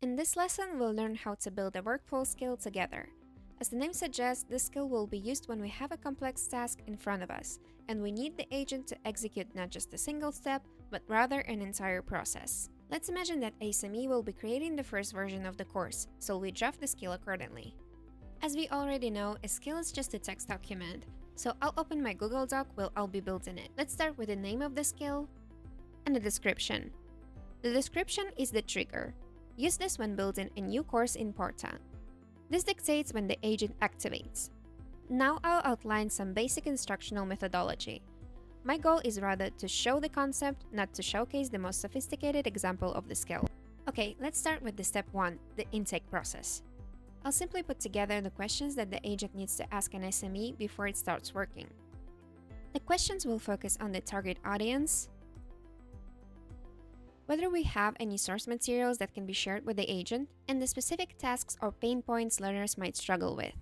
In this lesson, we'll learn how to build a workflow skill together. As the name suggests, this skill will be used when we have a complex task in front of us, and we need the agent to execute not just a single step, but rather an entire process. Let's imagine that SME will be creating the first version of the course, so we draft the skill accordingly. As we already know, a skill is just a text document, so I'll open my Google Doc while I'll be building it. Let's start with the name of the skill and the description. The description is the trigger. Use this when building a new course in Parta. This dictates when the agent activates. Now I'll outline some basic instructional methodology. My goal is rather to show the concept, not to showcase the most sophisticated example of the skill. Okay, let's start with the step 1, the intake process. I'll simply put together the questions that the agent needs to ask an SME before it starts working. The questions will focus on the target audience, whether we have any source materials that can be shared with the agent, and the specific tasks or pain points learners might struggle with.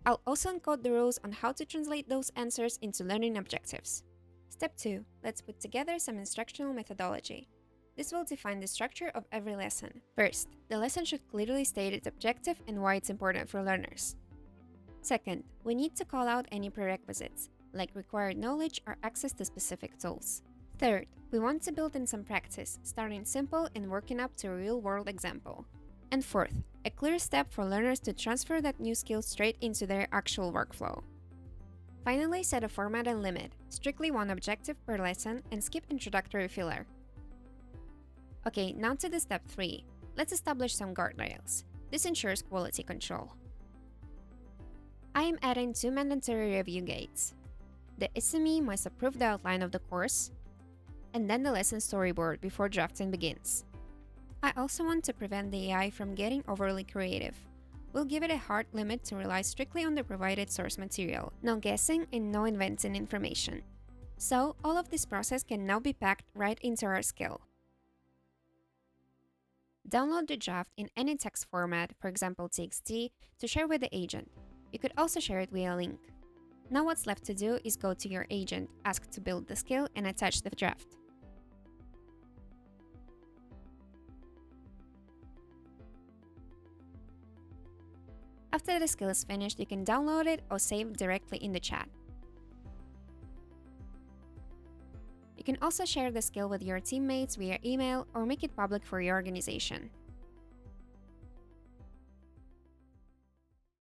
I'll also encode the rules on how to translate those answers into learning objectives. Step 2. Let's put together some instructional methodology. This will define the structure of every lesson. First, the lesson should clearly state its objective and why it's important for learners. Second, we need to call out any prerequisites, like required knowledge or access to specific tools. Third, we want to build in some practice, starting simple and working up to a real-world example. And fourth, a clear step for learners to transfer that new skill straight into their actual workflow. Finally, set a format and limit, strictly one objective per lesson, and skip introductory filler. Okay, now to the step 3. Let's establish some guardrails. This ensures quality control. I am adding 2 mandatory review gates. The SME must approve the outline of the course, and then the lesson storyboard before drafting begins. I also want to prevent the AI from getting overly creative. We'll give it a hard limit to rely strictly on the provided source material, no guessing and no inventing information. So, all of this process can now be packed right into our skill. Download the draft in any text format, for example TXT, to share with the agent. You could also share it via link. Now what's left to do is go to your agent, ask to build the skill, and attach the draft. After the skill is finished, you can download it or save directly in the chat. You can also share the skill with your teammates via email or make it public for your organization.